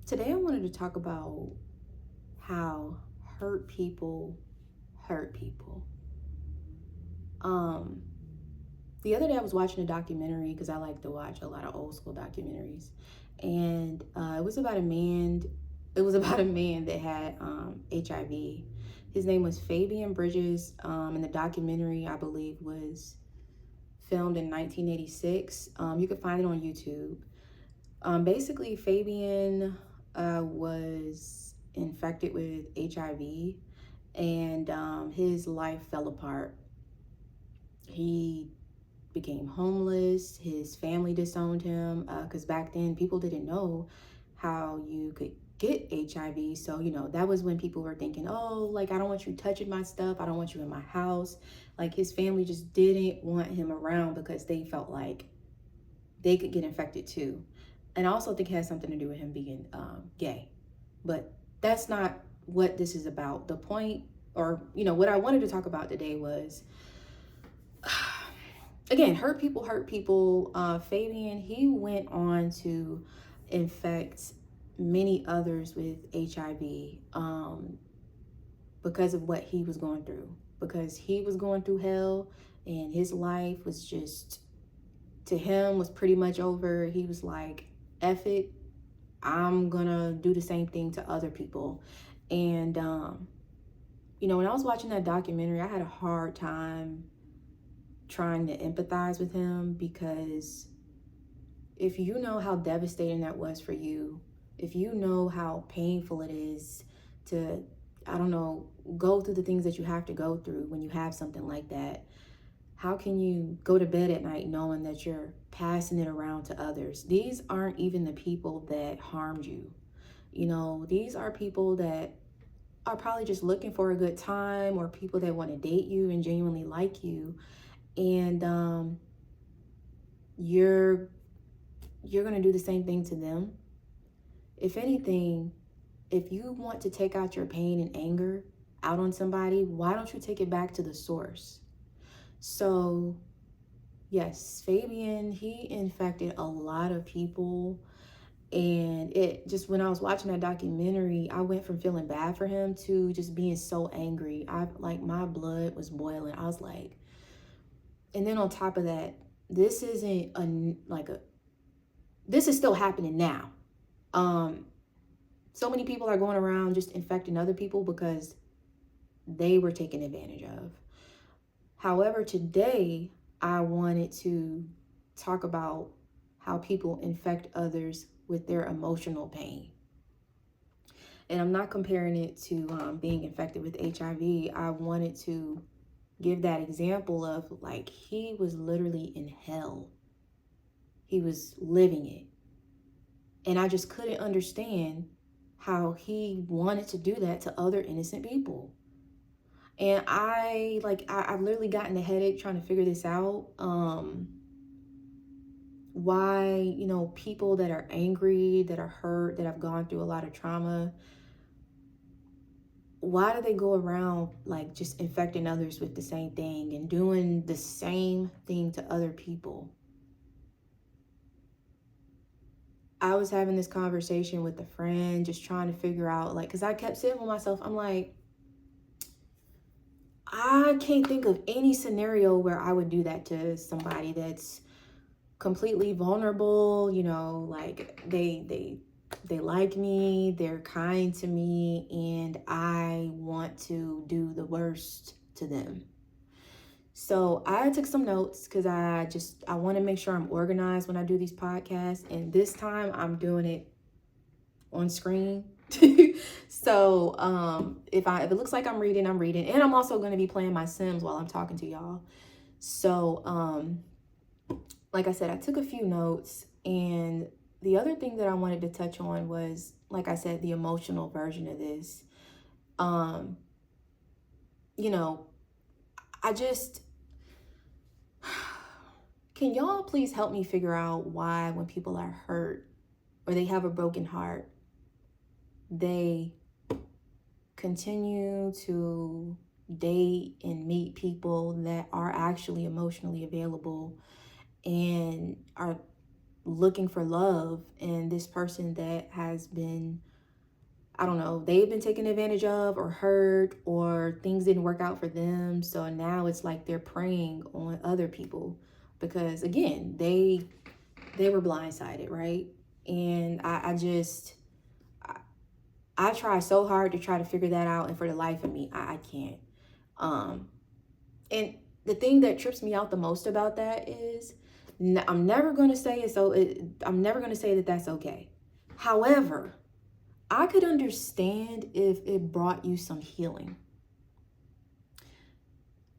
Today I wanted to talk about how hurt people hurt people. Um, the other day I was watching a documentary because I like to watch a lot of old school documentaries, and it was about a man. It was about a man that had HIV. His name was Fabian Bridges, and the documentary I believe was filmed in 1986. You can find it on YouTube. Basically, Fabian was infected with HIV, and his life fell apart. He became homeless. His family disowned him because back then people didn't know how you could get HIV. So, that was when people were thinking, oh, like, I don't want you touching my stuff. I don't want you in my house. Like, his family just didn't want him around because they felt like they could get infected too. And I also think it has something to do with him being gay. But that's not what this is about. The point, or, what I wanted to talk about today was, again, hurt people hurt people. Fabian, he went on to infect many others with HIV because of what he was going through. Because he was going through hell and his life was just, to him, was pretty much over. He was like, F it, I'm gonna do the same thing to other people. And when I was watching that documentary, I had a hard time trying to empathize with him, because if you know how devastating that was for you, if you know how painful it is to, I don't know, go through the things that you have to go through when you have something like that, how can you go to bed at night knowing that you're passing it around to others? These aren't even the people that harmed you. These are people that are probably just looking for a good time, or people that want to date you and genuinely like you. And you're going to do the same thing to them. If anything, if you want to take out your pain and anger out on somebody, why don't you take it back to the source? So, yes, Fabian, he infected a lot of people. And it just, when I was watching that documentary, I went from feeling bad for him to just being so angry. My blood was boiling. I was like, and then on top of that, this isn't this is still happening now. So many people are going around just infecting other people because they were taken advantage of. However, today I wanted to talk about how people infect others with their emotional pain. And I'm not comparing it to being infected with HIV. I wanted to give that example of, like, he was literally in hell. He was living it. And I just couldn't understand how he wanted to do that to other innocent people. And I've literally gotten a headache trying to figure this out. Why, people that are angry, that are hurt, that have gone through a lot of trauma, why do they go around like just infecting others with the same thing and doing the same thing to other people? I was having this conversation with a friend, just trying to figure out, like, because I kept sitting with myself. I'm like, I can't think of any scenario where I would do that to somebody that's completely vulnerable. Like, they like me, they're kind to me, and I want to do the worst to them. So I took some notes because I want to make sure I'm organized when I do these podcasts, and this time I'm doing it on screen. So if it looks like I'm reading, and I'm also going to be playing my Sims while I'm talking to y'all. So like I said, I took a few notes, and the other thing that I wanted to touch on was, like I said, the emotional version of this. I just, can y'all please help me figure out why, when people are hurt or they have a broken heart, they continue to date and meet people that are actually emotionally available and are looking for love, and this person that has been, I don't know, they've been taken advantage of or hurt, or things didn't work out for them. So now it's like they're preying on other people because, again, they were blindsided, right? And I try so hard to try to figure that out, and for the life of me, I can't. Um, and the thing that trips me out the most about that is I'm never going to say it. I'm never going to say that that's okay. However, I could understand if it brought you some healing.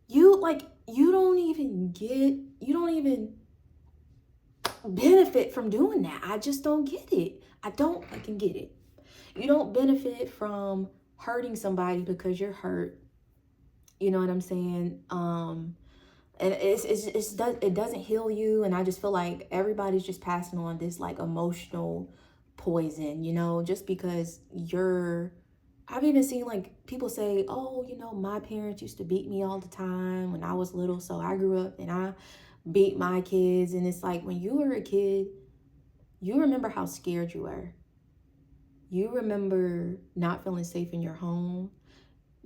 You don't even benefit from doing that. I just don't get it. I can get it. You don't benefit from hurting somebody because you're hurt. You know what I'm saying? And it doesn't heal you. And I just feel like everybody's just passing on this like emotional poison, just because I've even seen like people say, oh, my parents used to beat me all the time when I was little. So I grew up and I beat my kids. And it's like, when you were a kid, you remember how scared you were. You remember not feeling safe in your home.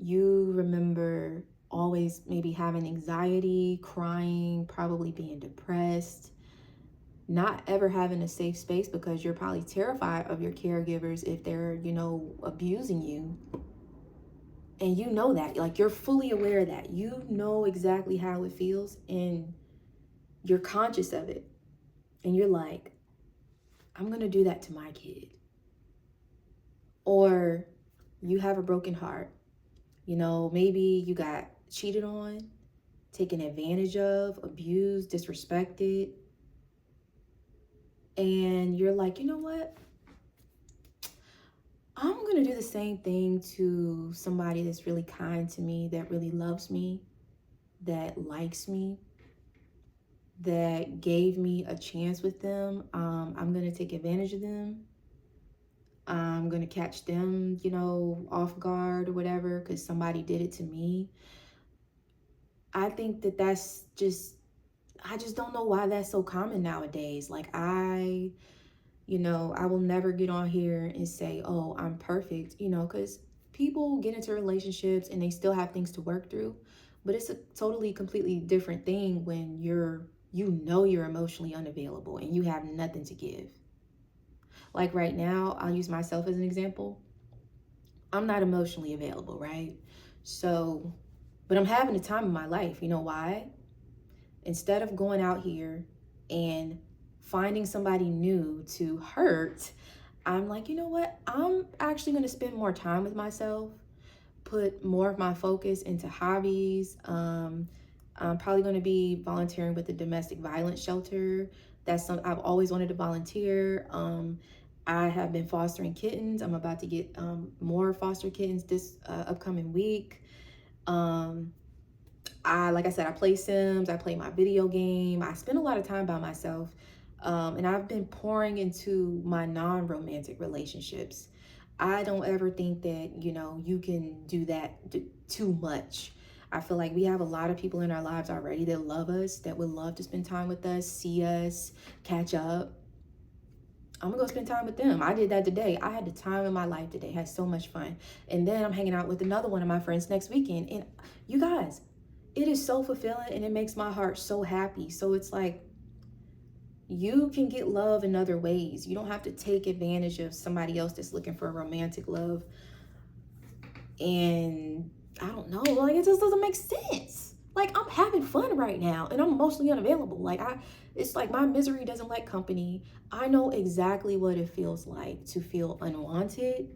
You remember always maybe having anxiety, crying, probably being depressed, not ever having a safe space because you're probably terrified of your caregivers if they're, abusing you. And you know that, like, you're fully aware of that. You know exactly how it feels, and you're conscious of it. And you're like, I'm going to do that to my kid. Or you have a broken heart. Maybe you got cheated on, taken advantage of, abused, disrespected. And you're like, you know what? I'm going to do the same thing to somebody that's really kind to me, that really loves me, that likes me, that gave me a chance with them. I'm going to take advantage of them. I'm going to catch them, off guard or whatever, because somebody did it to me. I think that's just, I just don't know why that's so common nowadays. Like, I will never get on here and say, oh, I'm perfect, because people get into relationships and they still have things to work through. But it's a totally, completely different thing when you're emotionally unavailable and you have nothing to give. Like right now, I'll use myself as an example. I'm not emotionally available, right? So, but I'm having the time of my life. You know why? Instead of going out here and finding somebody new to hurt, I'm like, you know what? I'm actually going to spend more time with myself, put more of my focus into hobbies. I'm probably going to be volunteering with the domestic violence shelter. That's something I've always wanted to volunteer. I have been fostering kittens. I'm about to get more foster kittens this upcoming week. Like I said, I play Sims, I play my video game. I spend a lot of time by myself. And I've been pouring into my non-romantic relationships. I don't ever think that, you can do that too much. I feel like we have a lot of people in our lives already that love us, that would love to spend time with us, see us, catch up. I'm gonna go spend time with them. I did that today. I had the time in my life today, had so much fun. And then I'm hanging out with another one of my friends next weekend. And you guys, it is so fulfilling and it makes my heart so happy. So it's like, you can get love in other ways. You don't have to take advantage of somebody else that's looking for a romantic love. And I don't know, like, it just doesn't make sense. Like, I'm having fun right now and I'm emotionally unavailable. Like, it's like my misery doesn't like company. I know exactly what it feels like to feel unwanted.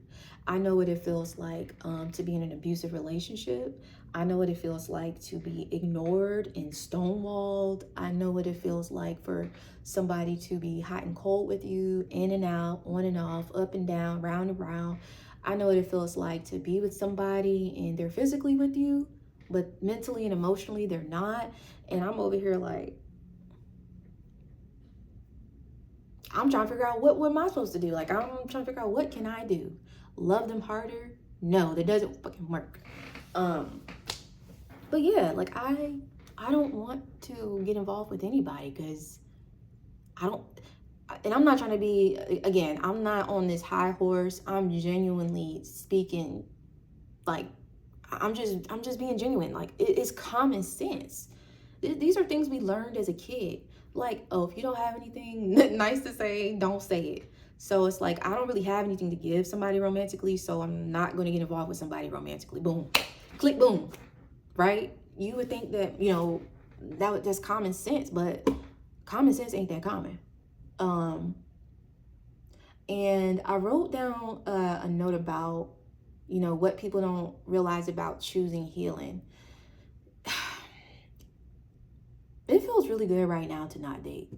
I know what it feels like to be in an abusive relationship. I know what it feels like to be ignored and stonewalled. I know what it feels like for somebody to be hot and cold with you, in and out, on and off, up and down, round and round. I know what it feels like to be with somebody and they're physically with you, but mentally and emotionally they're not. And I'm over here like, I'm trying to figure out what am I supposed to do? Like, I'm trying to figure out, what can I do? Love them harder? No, that doesn't fucking work. But yeah, like, I don't want to get involved with anybody because and I'm not trying to be, again, I'm not on this high horse. I'm genuinely speaking, like, I'm just being genuine. Like, it's common sense. These are things we learned as a kid. Like, oh, if you don't have anything nice to say, don't say it. So it's like, I don't really have anything to give somebody romantically, so I'm not going to get involved with somebody romantically. Boom. Click, boom. Right? You would think that, that's common sense, but common sense ain't that common. And I wrote down a note about, what people don't realize about choosing healing. It feels really good right now to not date.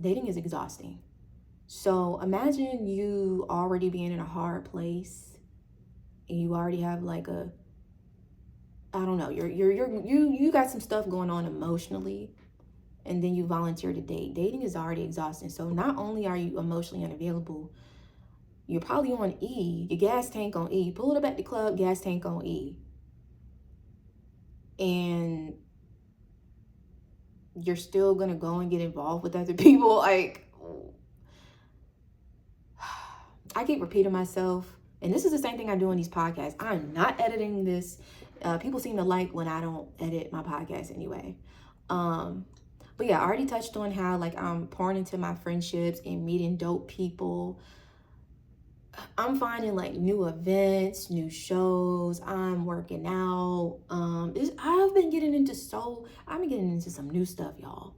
Dating is exhausting. So imagine you already being in a hard place and you already have like I don't know, you got some stuff going on emotionally, and then you volunteer to date. Dating is already exhausting. So not only are you emotionally unavailable, you're probably on E, your gas tank on E. Pull it up at the club, gas tank on E. And you're still gonna go and get involved with other people. Like, I keep repeating myself, and this is the same thing I do on these podcasts. I'm not editing this. People seem to like when I don't edit my podcast anyway. But yeah, I already touched on how like I'm pouring into my friendships and meeting dope people. I'm finding like new events, new shows. I'm working out. I've been getting into some new stuff, y'all.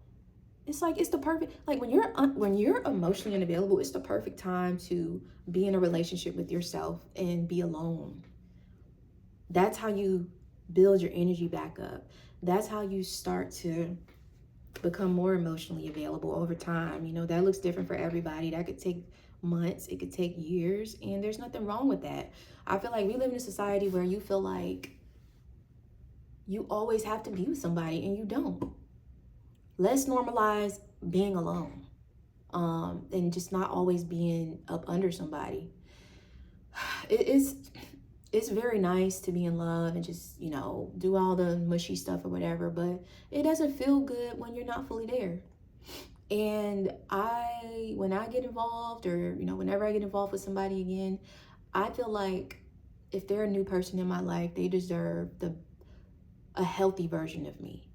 It's like, it's the perfect, like when you're emotionally unavailable, it's the perfect time to be in a relationship with yourself and be alone. That's how you build your energy back up. That's how you start to become more emotionally available over time. That looks different for everybody. That could take months, it could take years, and there's nothing wrong with that. I feel like we live in a society where you feel like you always have to be with somebody, and you don't. Let's normalize being alone, and just not always being up under somebody. It's very nice to be in love and just, do all the mushy stuff or whatever, but it doesn't feel good when you're not fully there. And when I get involved, or, whenever I get involved with somebody again, I feel like if they're a new person in my life, they deserve a healthy version of me.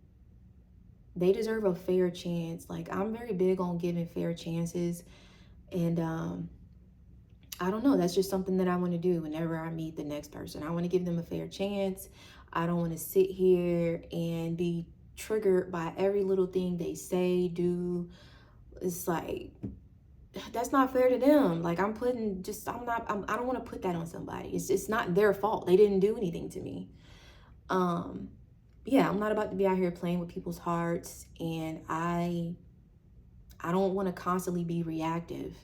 They deserve a fair chance. Like, I'm very big on giving fair chances. And I don't know, that's just something that I want to do whenever I meet the next person. I want to give them a fair chance. I don't want to sit here and be triggered by every little thing they say, do. It's like, that's not fair to them. Like, I don't want to put that on somebody. It's not their fault. They didn't do anything to me. Yeah, I'm not about to be out here playing with people's hearts, and I don't want to constantly be reactive.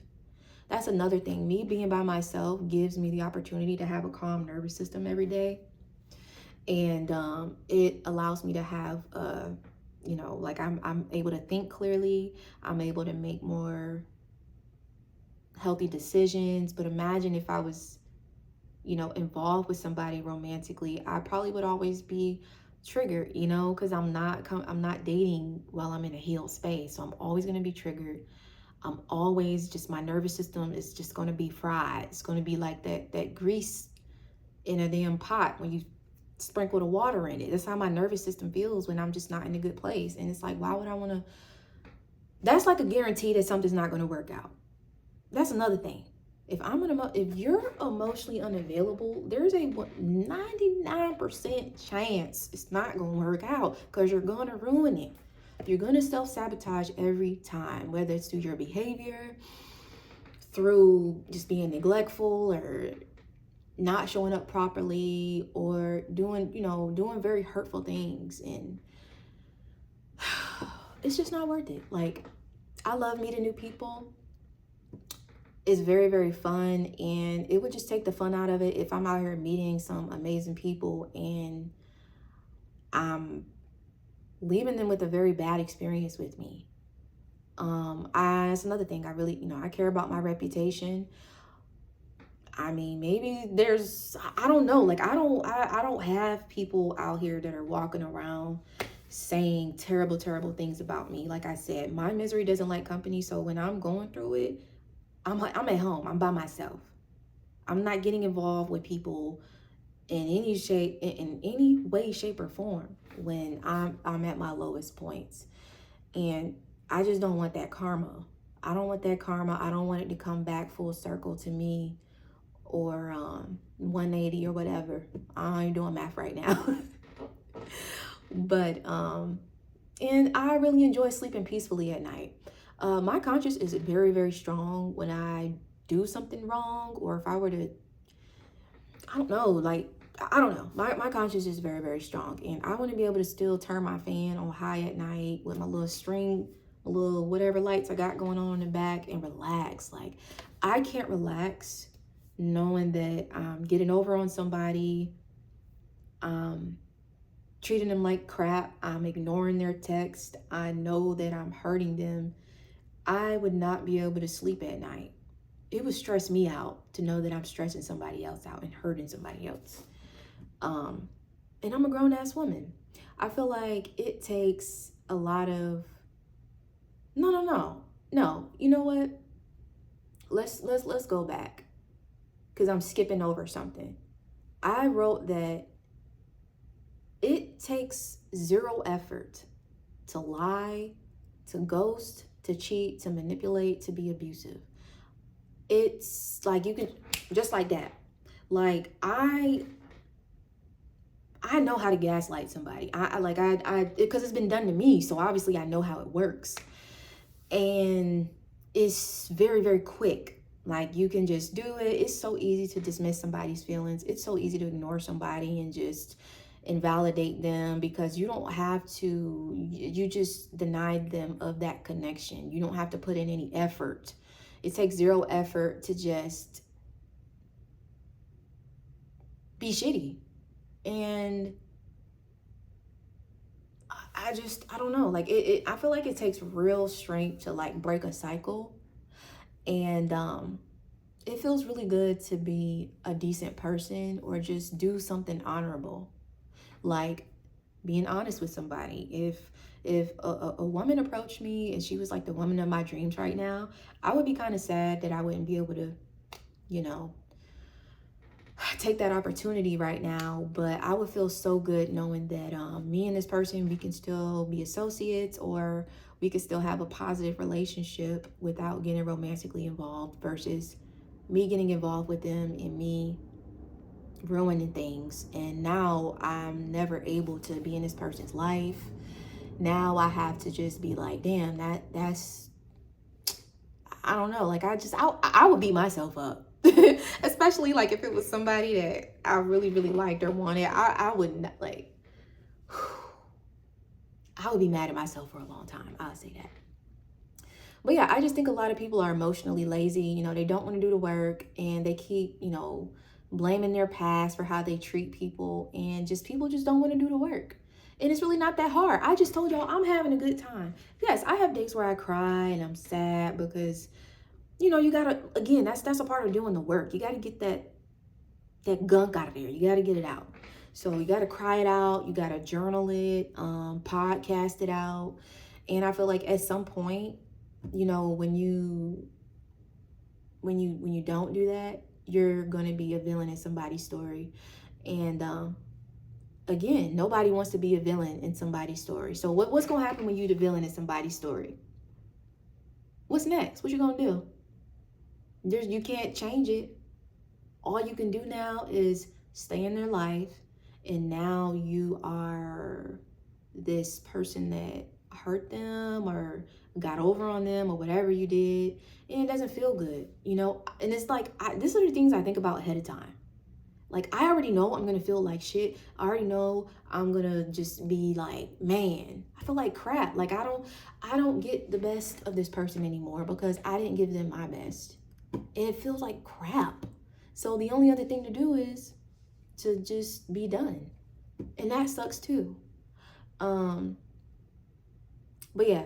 That's another thing. Me being by myself gives me the opportunity to have a calm nervous system every day. And it allows me to have, like I'm able to think clearly. I'm able to make more healthy decisions. But imagine if I was, involved with somebody romantically, I probably would always be triggered, because I'm not dating while I'm in a healed space. So I'm always going to be triggered. I'm always my nervous system is just going to be fried. It's going to be like that grease in a damn pot when you sprinkle the water in it. That's how my nervous system feels when I'm just not in a good place. And it's like, why would I want to? That's like a guarantee that something's not going to work out. That's another thing. If you're emotionally unavailable, there's a 99% chance it's not going to work out, because you're going to ruin it. You're going to self-sabotage every time, whether it's through your behavior, through just being neglectful, or not showing up properly, or doing very hurtful things. And it's just not worth it. Like, I love meeting new people. It's very, very fun, and it would just take the fun out of it if I'm out here meeting some amazing people and I'm leaving them with a very bad experience with me. That's another thing. I really, I care about my reputation. I mean, maybe I don't know. Like, I don't have people out here that are walking around saying terrible, terrible things about me. Like I said, my misery doesn't like company. So when I'm going through it, I'm at home. I'm by myself. I'm not getting involved with people in any shape, in any way, shape, or form when I'm at my lowest points. And I just don't want that karma. I don't want that karma. I don't want it to come back full circle to me, or 180 or whatever. I ain't doing math right now. But and I really enjoy sleeping peacefully at night. My conscience is very, very strong when I do something wrong, or if I were to, I don't know, like, I don't know. My conscience is very, very strong. And I want to be able to still turn my fan on high at night with my little string, my little whatever lights I got going on in the back, and relax. Like, I can't relax knowing that I'm getting over on somebody, treating them like crap, I'm ignoring their text, I know that I'm hurting them. I would not be able to sleep at night. It would stress me out to know that I'm stressing somebody else out and hurting somebody else. And I'm a grown-ass woman. I feel like it takes a lot of, no, you know what? Let's go back, because I'm skipping over something. I wrote that it takes zero effort to lie, to ghost, to cheat, to manipulate, to be abusive. It's like you can, just like that. Like, I know how to gaslight somebody. I because it's been done to me, so obviously I know how it works. And it's very, very quick. Like, you can just do it. It's so easy to dismiss somebody's feelings. It's so easy to ignore somebody and just invalidate them, because you don't have to, you just denied them of that connection. You don't have to put in any effort. It takes zero effort to just be shitty. And I don't know, like I feel like it takes real strength to like break a cycle. And it feels really good to be a decent person, or just do something honorable, like being honest with somebody. If a woman approached me and she was like the woman of my dreams right now, I would be kind of sad that I wouldn't be able to, you know, take that opportunity right now. But I would feel so good knowing that me and this person, we can still be associates, or we could still have a positive relationship without getting romantically involved, versus me getting involved with them and me ruining things. And now I'm never able to be in this person's life. Now I have to just be like, damn, that's, I don't know, like I would beat myself up. Especially like if it was somebody that I really, really liked or wanted. I would not, like, I would be mad at myself for a long time. I'll say that. But yeah, I just think a lot of people are emotionally lazy. You know, they don't want to do the work, and they keep, you know, blaming their past for how they treat people, and just people just don't want to do the work. And it's really not that hard. I just told y'all I'm having a good time. Yes, I have days where I cry and I'm sad, because, you know, you gotta, again, that's a part of doing the work. You gotta get that gunk out of there. You gotta get it out. So you gotta cry it out. You gotta journal it, podcast it out. And I feel like at some point, you know, when you don't do that, you're gonna be a villain in somebody's story. And again, nobody wants to be a villain in somebody's story. So what's gonna happen when you the villain in somebody's story? What's next? What you gonna do? You can't change it. All you can do now is stay in their life, and now you are this person that hurt them or got over on them or whatever you did, and it doesn't feel good, you know. And it's like, these are the things I think about ahead of time. Like, I already know I'm gonna feel like shit. I already know I'm gonna just be like, man, I feel like crap. Like, I don't get the best of this person anymore because I didn't give them my best. And it feels like crap. So the only other thing to do is to just be done. And that sucks too. But yeah,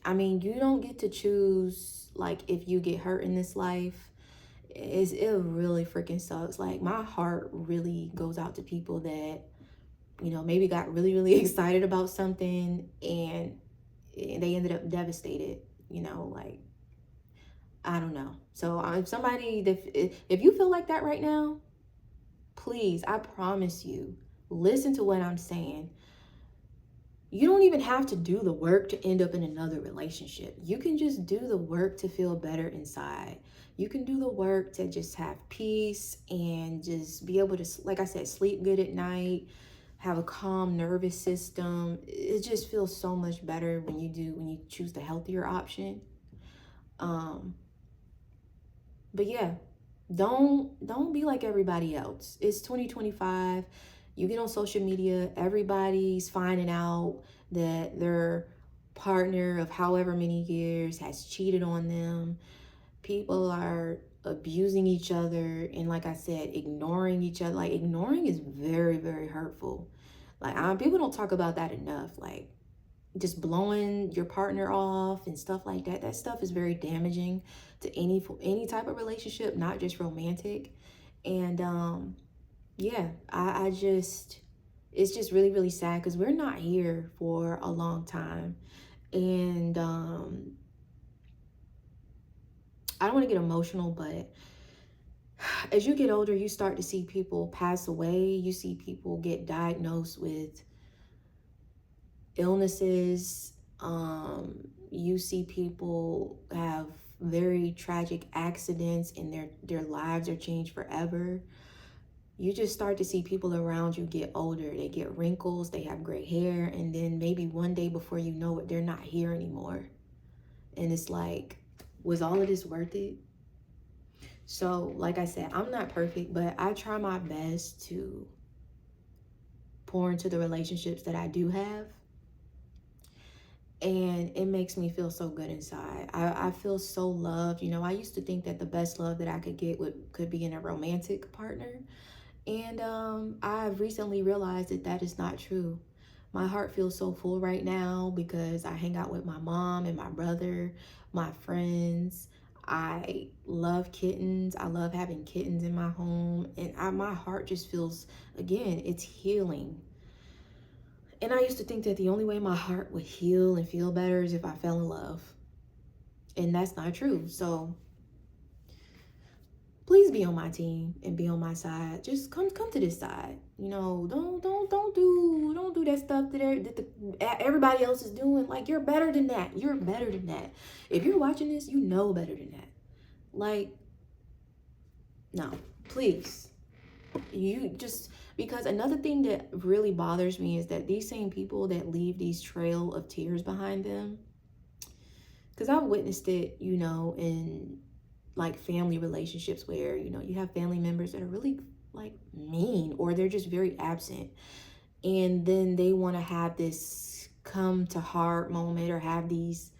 I mean, you don't get to choose, like, if you get hurt in this life. It really freaking sucks. Like, my heart really goes out to people that, you know, maybe got really, really excited about something and they ended up devastated, you know. Like, I don't know. So if somebody, if you feel like that right now, please, I promise you, listen to what I'm saying. You don't even have to do the work to end up in another relationship. You can just do the work to feel better inside. You can do the work to just have peace and just be able to, like I said, sleep good at night, have a calm nervous system. It just feels so much better when you choose the healthier option. Um, but yeah, don't be like everybody else. It's 2025. You get on social media, everybody's finding out that their partner of however many years has cheated on them. People are abusing each other, and like I said, ignoring each other. Like, ignoring is very, very hurtful. Like, people don't talk about that enough. Like, just blowing your partner off and stuff like that. That stuff is very damaging to any type of relationship, not just romantic. And yeah, I just, it's just really, really sad because we're not here for a long time. And I don't want to get emotional, but as you get older, you start to see people pass away. You see people get diagnosed with illnesses. You see people have very tragic accidents and their lives are changed forever. You just start to see people around you get older. They get wrinkles, they have gray hair, and then maybe one day before you know it, they're not here anymore. And it's like, was all of this worth it? So, like I said, I'm not perfect, but I try my best to pour into the relationships that I do have. And it makes me feel so good inside. I feel so loved. You know, I used to think that the best love that I could get could be in a romantic partner. And I've recently realized that that is not true. My heart feels so full right now because I hang out with my mom and my brother, my friends. I love kittens. I love having kittens in my home. And my heart just feels, again, it's healing. And I used to think that the only way my heart would heal and feel better is if I fell in love. And that's not true. So please be on my team and be on my side. Just come to this side. You know, don't do that stuff that everybody else is doing. Like, you're better than that. You're better than that. If you're watching this, you know better than that. Like, no, please. You just, because another thing that really bothers me is that these same people that leave these trail of tears behind them, because I've witnessed it, you know, in like family relationships where, you know, you have family members that are really like mean, or they're just very absent, and then they want to have this come to heart moment or have these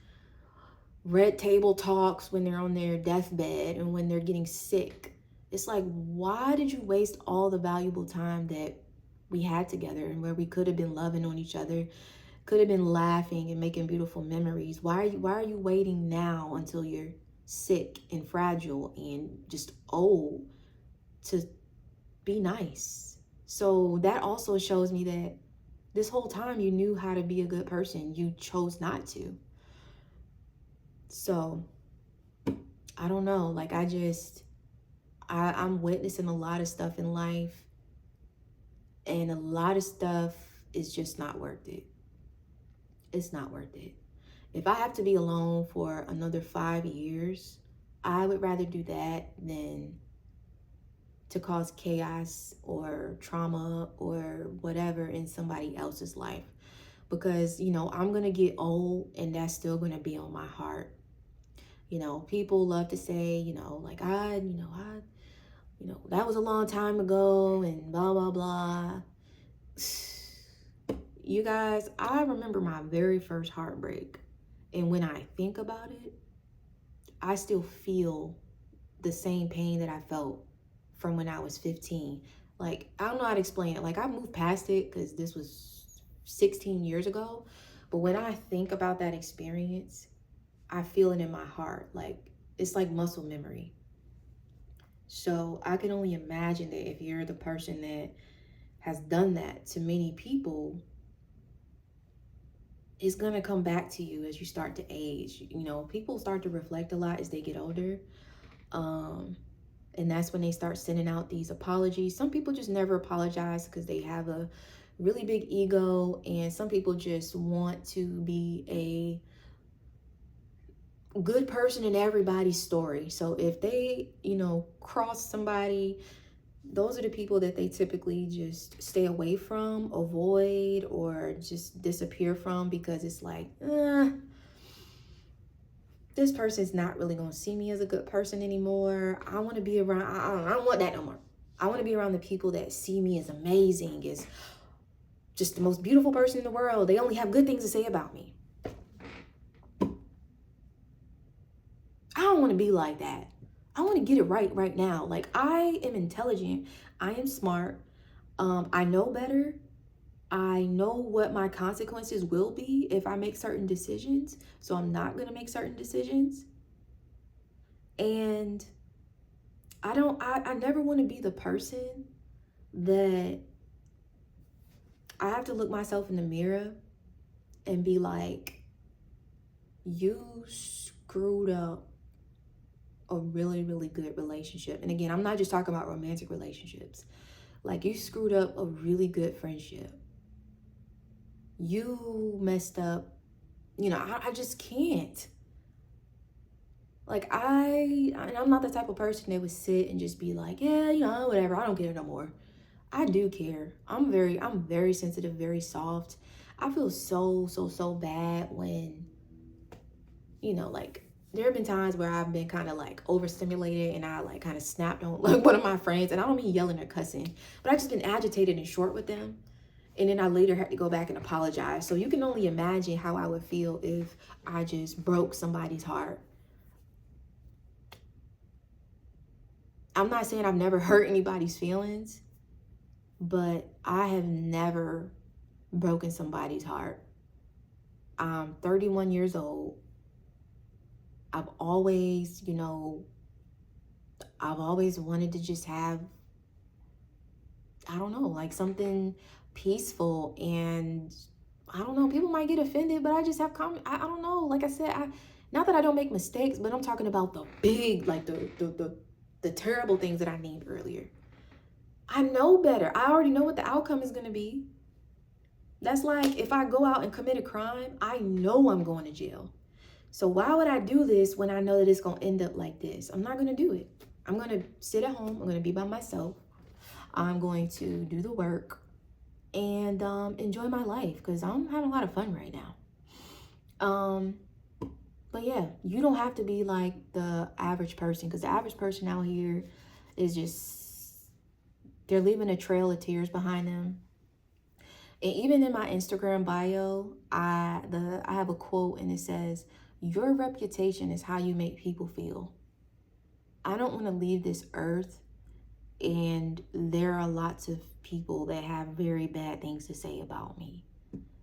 red table talks when they're on their deathbed and when they're getting sick. It's like, why did you waste all the valuable time that we had together and where we could have been loving on each other, could have been laughing and making beautiful memories? Why are you waiting now until you're sick and fragile and just old to be nice? So that also shows me that this whole time you knew how to be a good person. You chose not to. So I don't know. Like, I'm witnessing a lot of stuff in life, and a lot of stuff is just not worth it. It's not worth it. If I have to be alone for another 5 years, I would rather do that than to cause chaos or trauma or whatever in somebody else's life. Because, you know, I'm going to get old and that's still going to be on my heart. You know, people love to say, you know, like, that was a long time ago and blah, blah, blah. You guys, I remember my very first heartbreak. And when I think about it, I still feel the same pain that I felt from when I was 15. Like, I don't know how to explain it. Like, I moved past it because this was 16 years ago. But when I think about that experience, I feel it in my heart. Like, it's like muscle memory. So I can only imagine that if you're the person that has done that to many people, it's going to come back to you as you start to age. You know, people start to reflect a lot as they get older. And that's when they start sending out these apologies. Some people just never apologize because they have a really big ego, and some people just want to be a good person in everybody's story. So if they, you know, cross somebody, those are the people that they typically just stay away from, avoid, or just disappear from, because it's like, this person's not really going to see me as a good person anymore. I want to be around, I don't want that no more. I want to be around the people that see me as amazing, as just the most beautiful person in the world. They only have good things to say about me. I don't want to be like that. I want to get it right now. Like, I am intelligent. I am smart. I know better. I know what my consequences will be if I make certain decisions. So I'm not going to make certain decisions. And I never want to be the person that I have to look myself in the mirror and be like, you screwed up a really, really good relationship. And again, I'm not just talking about romantic relationships. Like, you screwed up a really good friendship. You messed up. You know, I just can't. Like, I'm not the type of person that would sit and just be like, yeah, you know, whatever, I don't care no more. I do care. I'm very sensitive, very soft. I feel so bad when, you know, like, there have been times where I've been kind of like overstimulated and I like kind of snapped on like one of my friends, and I don't mean yelling or cussing, but I just been agitated and short with them. And then I later had to go back and apologize. So you can only imagine how I would feel if I just broke somebody's heart. I'm not saying I've never hurt anybody's feelings, but I have never broken somebody's heart. I'm 31 years old. I've always, you know, I've always wanted to just have, I don't know, like something peaceful. And I don't know, people might get offended, but I just have I don't know. Like I said, not that I don't make mistakes, but I'm talking about the big, like the terrible things that I named earlier. I know better. I already know what the outcome is going to be. That's like if I go out and commit a crime, I know I'm going to jail. So why would I do this when I know that it's going to end up like this? I'm not going to do it. I'm going to sit at home. I'm going to be by myself. I'm going to do the work and enjoy my life, because I'm having a lot of fun right now. But yeah, you don't have to be like the average person, because the average person out here is just, they're leaving a trail of tears behind them. And even in my Instagram bio, I have a quote, and it says, your reputation is how you make people feel. I don't want to leave this earth and there are lots of people that have very bad things to say about me.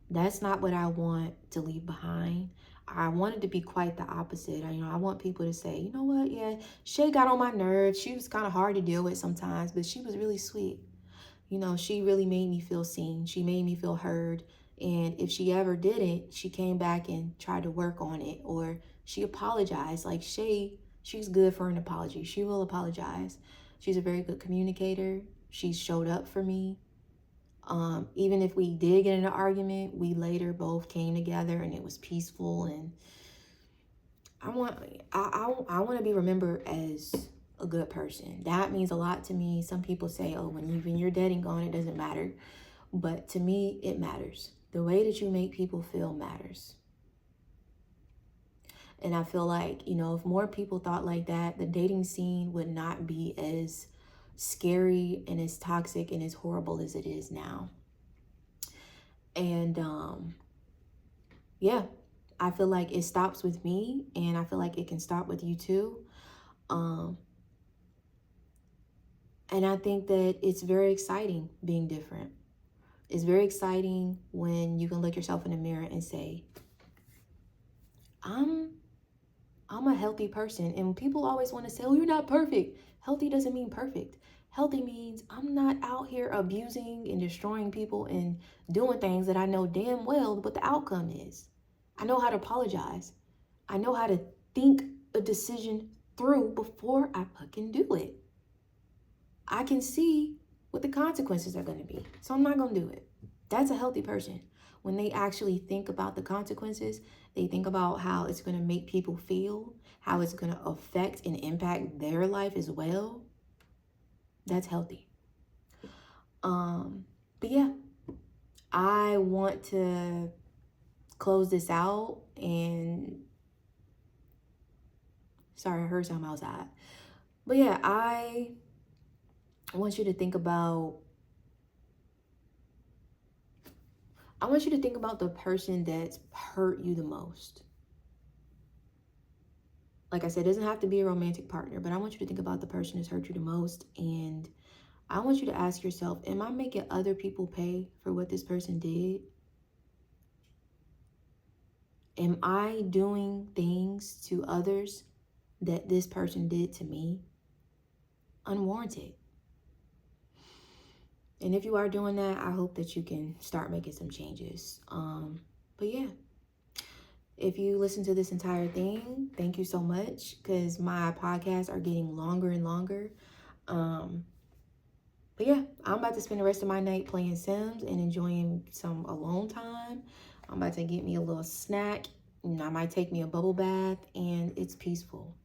That's not what I want to leave behind. I want it to be quite the opposite. I want people to say, you know what, yeah, Shay got on my nerves. She was kind of hard to deal with sometimes, but she was really sweet. You know, she really made me feel seen. She made me feel heard. And if she ever didn't, she came back and tried to work on it, or she apologized. Like she's good for an apology. She will apologize. She's a very good communicator. She showed up for me. Even if we did get in an argument, we later both came together and it was peaceful. And I want to be remembered as a good person. That means a lot to me. Some people say, oh, when you're dead and gone, it doesn't matter. But to me, it matters. The way that you make people feel matters. And I feel like, if more people thought like that, the dating scene would not be as scary and as toxic and as horrible as it is now. And yeah, I feel like it stops with me, and I feel like it can stop with you too. And I think that it's very exciting being different. It's very exciting when you can look yourself in the mirror and say, I'm a healthy person. And people always want to say, oh, you're not perfect. Healthy doesn't mean perfect. Healthy means I'm not out here abusing and destroying people and doing things that I know damn well what the outcome is. I know how to apologize. I know how to think a decision through before I fucking do it. I can see what the consequences are going to be. So I'm not going to do it. That's a healthy person. When they actually think about the consequences, they think about how it's going to make people feel, how it's going to affect and impact their life as well. That's healthy. But yeah, I want to close this out, and sorry, I heard something outside. But yeah, I want you to think about the person that's hurt you the most. Like I said, it doesn't have to be a romantic partner, but I want you to think about the person that's hurt you the most. And I want you to ask yourself, am I making other people pay for what this person did? Am I doing things to others that this person did to me unwarranted? And if you are doing that, I hope that you can start making some changes. But yeah, if you listen to this entire thing, thank you so much, because my podcasts are getting longer and longer. But yeah, I'm about to spend the rest of my night playing Sims and enjoying some alone time. I'm about to get me a little snack, and I might take me a bubble bath, and it's peaceful.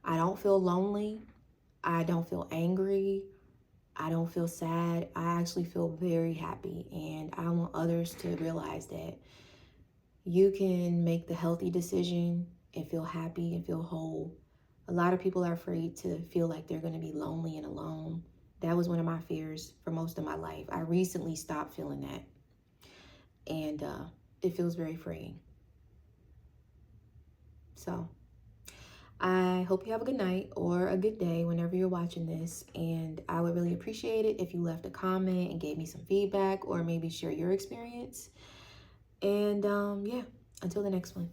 I don't feel lonely. I don't feel angry. I don't feel sad. I actually feel very happy, and I want others to realize that you can make the healthy decision and feel happy and feel whole. A lot of people are afraid to feel like they're going to be lonely and alone. That was one of my fears for most of my life. I recently stopped feeling that, and it feels very freeing. So I hope you have a good night or a good day whenever you're watching this, and I would really appreciate it if you left a comment and gave me some feedback, or maybe share your experience. And yeah, until the next one.